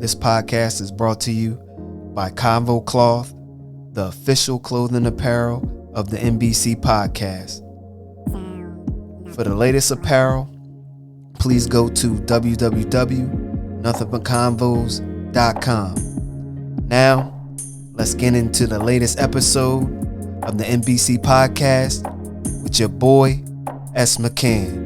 This podcast is brought to you by Convo Cloth, the official clothing apparel of the NBC podcast. For the latest apparel, please go to www.nothingButConvos.com. Now, let's get into the latest episode of the NBC podcast with your boy, S. McCann.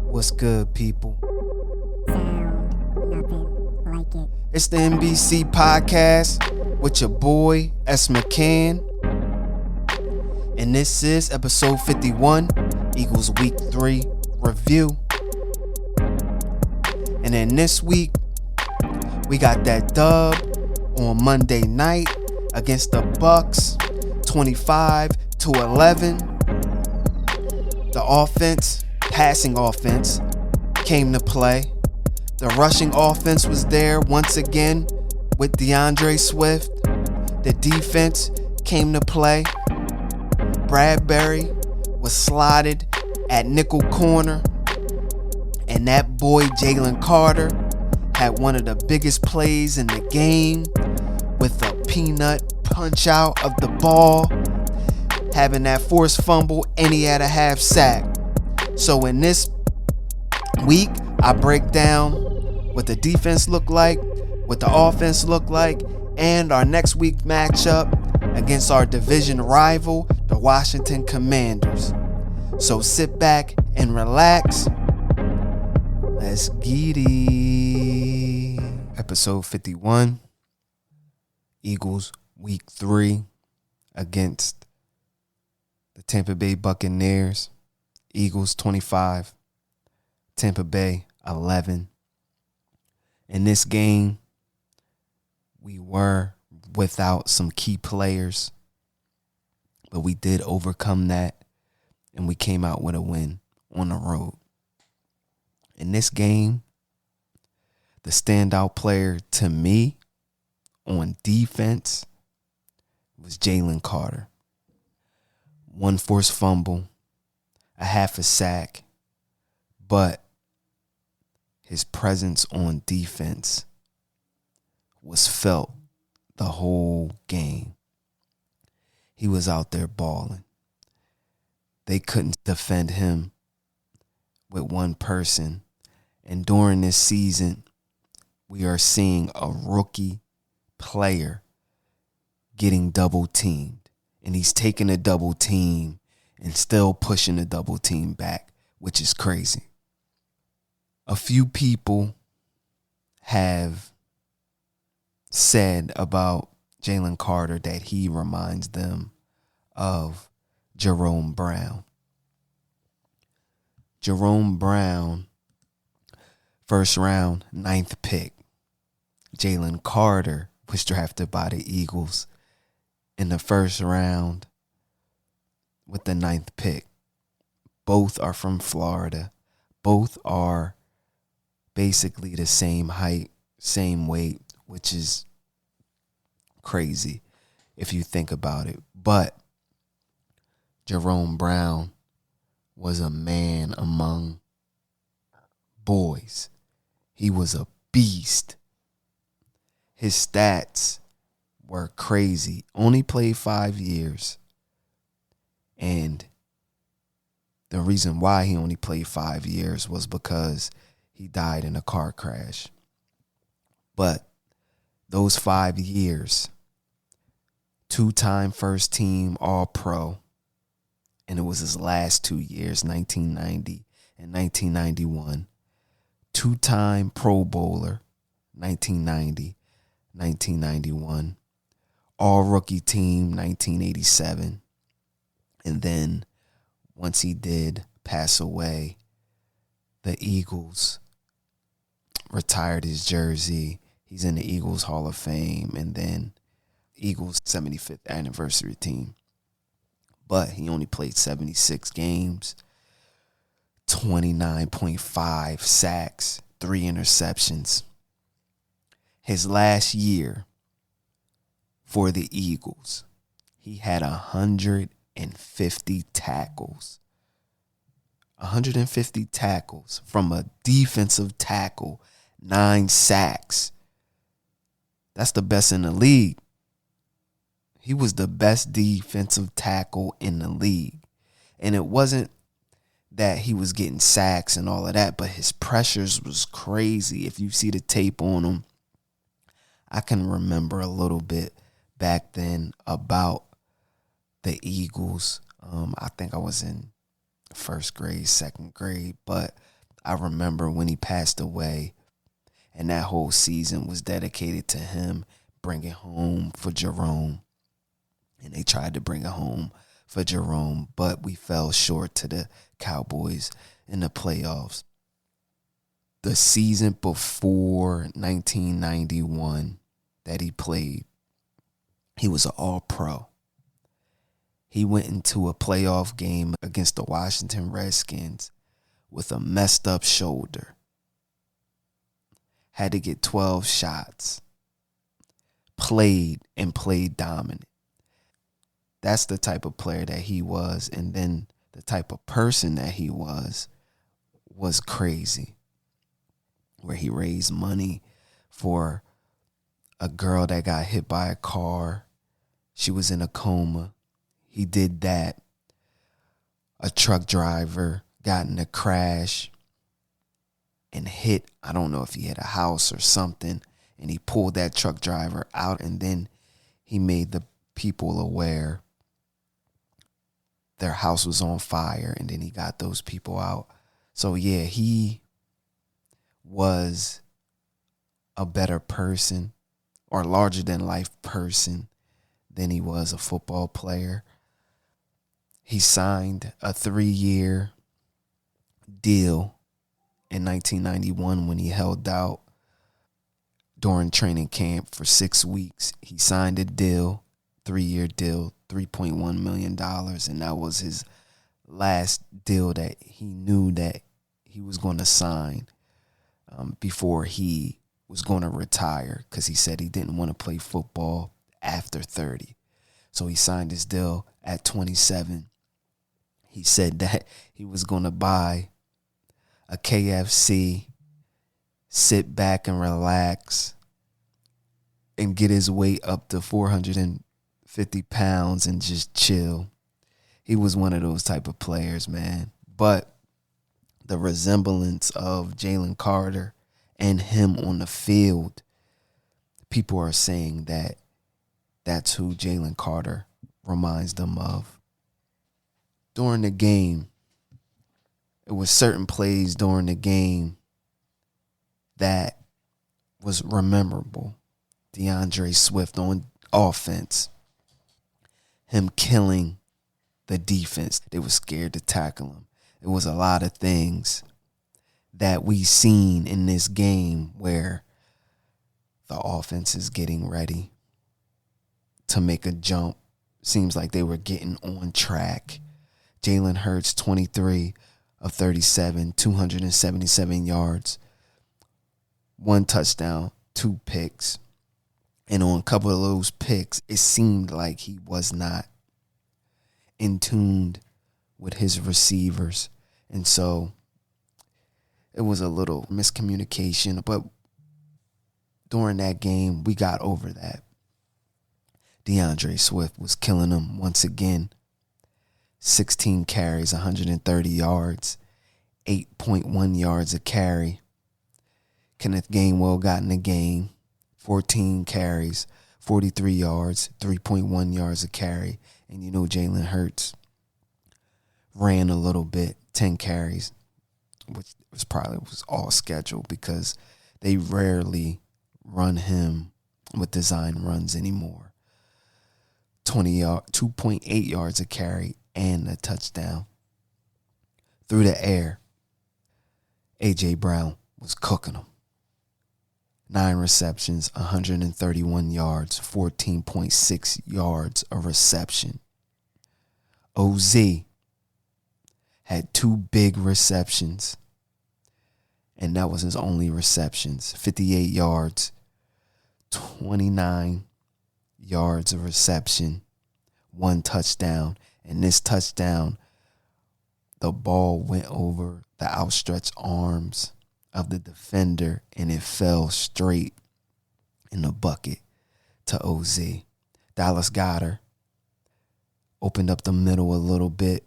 What's good, people? It's the NBC podcast with your boy, S. McCann. And this is episode 51, Eagles Week 3 review. And then this week, we got that dub on Monday night against the Bucs, 25-11. The offense, passing offense, came to play. The rushing offense was there once again with DeAndre Swift. The defense came to play. Bradbury was slotted at nickel corner. And that boy Jalen Carter had one of the biggest plays in the game with a peanut punch out of the ball, having that forced fumble, and he had a half sack. So in this week, I break down what the defense looked like, what the offense looked like, and our next week matchup against our division rival, the Washington Commanders. So sit back and relax. Let's get it. Episode 51, Eagles Week 3 against the Tampa Bay Buccaneers. Eagles 25, Tampa Bay 11. In this game, we were without some key players, but we did overcome that, and we came out with a win on the road. In this game, the standout player to me on defense was Jalen Carter. One forced fumble, a half a sack, but his presence on defense was felt the whole game. He was out there balling. They couldn't defend him with one person. And during this season, we are seeing a rookie player getting double teamed. And he's taking a double team and still pushing the double team back, which is crazy. A few people have said about Jalen Carter that he reminds them of Jerome Brown. Jerome Brown, first round, 9th pick. Jalen Carter was drafted by the Eagles in the first round with the 9th pick. Both are from Florida. Both are basically the same height, same weight, which is crazy if you think about it. But Jerome Brown was a man among boys. He was a beast. His stats were crazy. Only played 5 years. And the reason why he only played 5 years was because he died in a car crash. But those 5 years, 2-time first team All-Pro, and it was his last 2 years, 1990 and 1991. 2-time Pro Bowler, 1990, 1991. All-Rookie Team, 1987. And then once he did pass away, the Eagles retired his jersey. He's in the Eagles Hall of Fame, and then Eagles 75th anniversary team. But he only played 76 games, 29.5 sacks, 3 interceptions. His last year, for the Eagles. He had 150 tackles. 150 tackles from a defensive tackle, 9 sacks. That's the best in the league. He was the best defensive tackle in the league. And it wasn't that he was getting sacks and all of that, but his pressures was crazy. If you see the tape on him, I can remember a little bit back then about the Eagles. I think I was in first grade, second grade, but I remember when he passed away, and that whole season was dedicated to him bringing home for Jerome. And they tried to bring it home for Jerome, but we fell short to the Cowboys in the playoffs. The season before 1991 that he played, he was an all-pro. He went into a playoff game against the Washington Redskins with a messed up shoulder. Had to get 12 shots. Played dominant. That's the type of player that he was. And then the type of person that he was crazy. Where he raised money for a girl that got hit by a car. She was in a coma. He did that. A truck driver got in a crash and hit, I don't know if he hit a house or something, and he pulled that truck driver out, and then he made the people aware their house was on fire, and then he got those people out. So yeah, he was a better person or larger than life person than he was a football player. He signed a 3-year deal in 1991 when he held out during training camp for 6 weeks. He signed a deal, 3-year deal, $3.1 million, and that was his last deal that he knew that he was going to sign before he was going to retire, because he said he didn't want to play football after 30. So he signed his deal at 27. He said that he was going to buy a KFC, sit back and relax, and get his weight up to 450 pounds and just chill. He was one of those type of players, man. But the resemblance of Jalen Carter and him on the field, people are saying that that's who Jalen Carter reminds them of. During the game, it was certain plays during the game that was memorable. DeAndre Swift on offense, him killing the defense. They were scared to tackle him. It was a lot of things that we seen in this game where the offense is getting ready to make a jump. Seems like they were getting on track. Jalen Hurts, 23 of 37, 277 yards, 1 touchdown, 2 picks. And on a couple of those picks, it seemed like he was not in tune with his receivers. And so it was a little miscommunication. But during that game, we got over that. DeAndre Swift was killing them once again. 16 carries, 130 yards, 8.1 yards a carry. Kenneth Gainwell got in the game, 14 carries, 43 yards, 3.1 yards a carry. And you know Jalen Hurts ran a little bit, 10 carries, which was all scheduled because they rarely run him with design runs anymore. 2.8 yards a carry and a touchdown. Through the air, A.J. Brown was cooking them. 9 receptions, 131 yards, 14.6 yards a reception. OZ had 2 big receptions, and that was his only receptions. 58 yards, 29 yards of reception, 1 touchdown. And this touchdown, the ball went over the outstretched arms of the defender and it fell straight in the bucket to OZ. Dallas Goedert opened up the middle a little bit.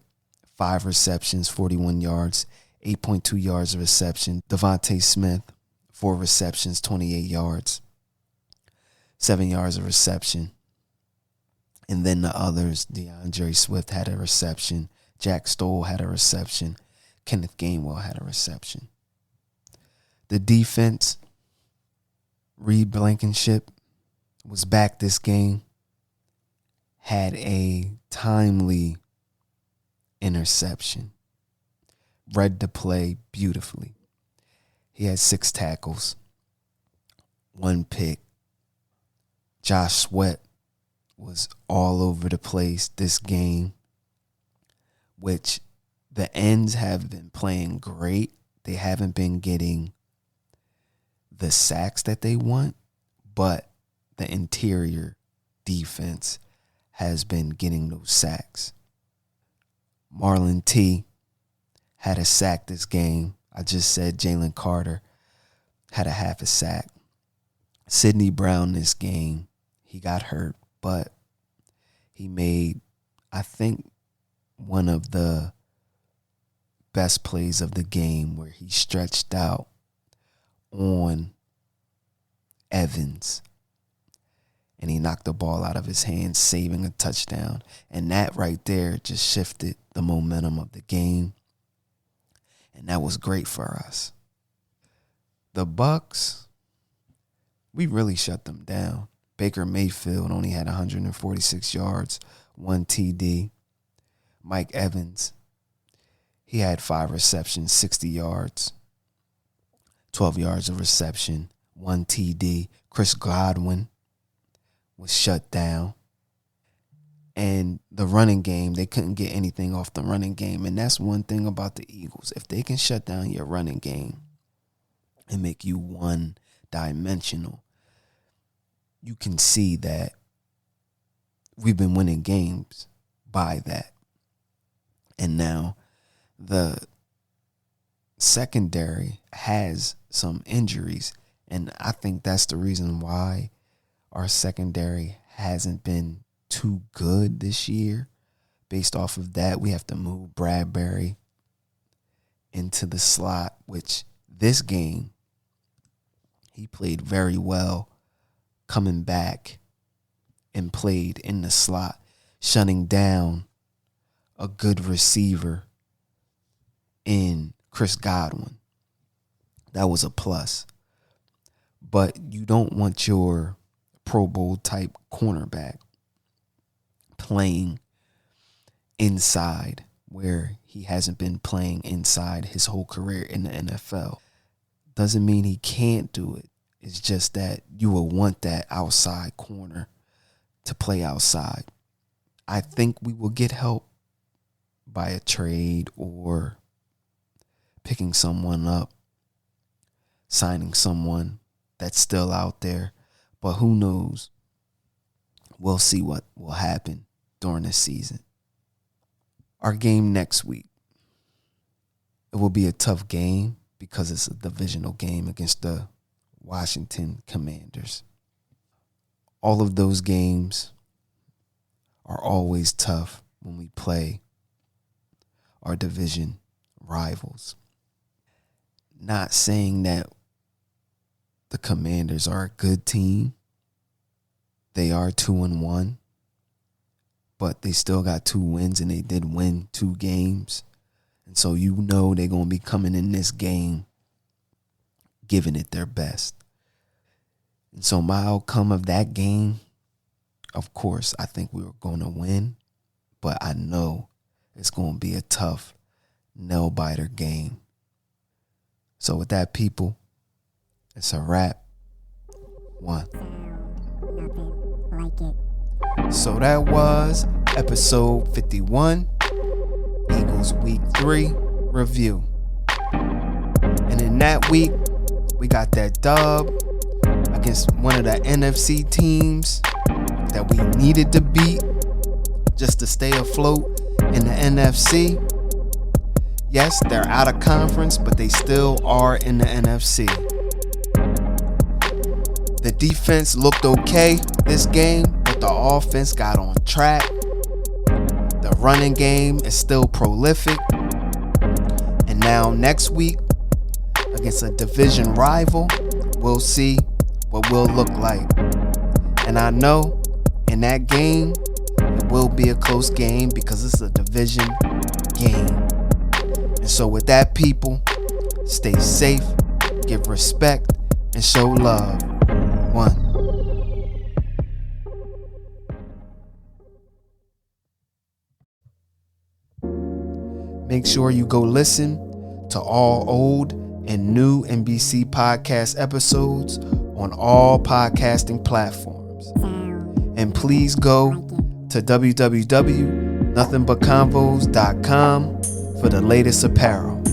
5 receptions, 41 yards, 8.2 yards of reception. Devontae Smith, 4 receptions, 28 yards, 7 yards of reception. And then the others, DeAndre Swift had a reception. Jack Stoll had a reception. Kenneth Gainwell had a reception. The defense, Reed Blankenship, was back this game. Had a timely interception. Read the play beautifully. He had 6 tackles, 1 pick. Josh Sweat was all over the place this game, which the ends have been playing great. They haven't been getting the sacks that they want, but the interior defense has been getting those sacks. Marlon T had a sack this game. I just said Jalen Carter had a half a sack. Sidney Brown this game, he got hurt, but he made, I think, one of the best plays of the game where he stretched out on Evans and he knocked the ball out of his hands, saving a touchdown. And that right there just shifted the momentum of the game. And that was great for us. The Bucs, we really shut them down. Baker Mayfield only had 146 yards, 1 TD. Mike Evans, he had 5 receptions, 60 yards, 12 yards of reception, 1 TD. Chris Godwin was shut down. And the running game, they couldn't get anything off the running game. And that's one thing about the Eagles. If they can shut down your running game and make you one-dimensional, you can see that we've been winning games by that. And now the secondary has some injuries. And I think that's the reason why our secondary hasn't been too good this year. Based off of that, we have to move Bradbury into the slot, which this game, he played very well coming back and played in the slot, shutting down a good receiver in Chris Godwin. That was a plus. But you don't want your Pro Bowl type cornerback playing inside where he hasn't been playing inside his whole career in the NFL. Doesn't mean he can't do it. It's just that you will want that outside corner to play outside. I think we will get help by a trade or picking someone up, signing someone that's still out there. But who knows? We'll see what will happen during this season. Our game next week, it will be a tough game because it's a divisional game against the Washington Commanders. All of those games are always tough when we play our division rivals. Not saying that the Commanders are a good team. They are 2-1, but they still got 2 wins, and they did win 2 games. And so you know they're going to be coming in this game giving it their best. And so my outcome of that game, of course, I think we were going to win, but I know it's going to be a tough nail-biter game. So with that, people, it's a wrap. 1. So that was episode 51, Eagles Week 3 review. And in that week, we got that dub against one of the NFC teams, that we needed to beat just to stay afloat in the NFC. Yes, they're out of conference, but they still are in the NFC. The defense looked okay this game, but the offense got on track. The running game is still prolific. And now next week, against a division rival, we'll see what we'll look like. And I know in that game, it will be a close game because it's a division game. And so with that, people, stay safe, give respect, and show love. One. Make sure you go listen to all old and new NBC podcast episodes on all podcasting platforms. And please go to www.nothingbutconvos.com for the latest apparel.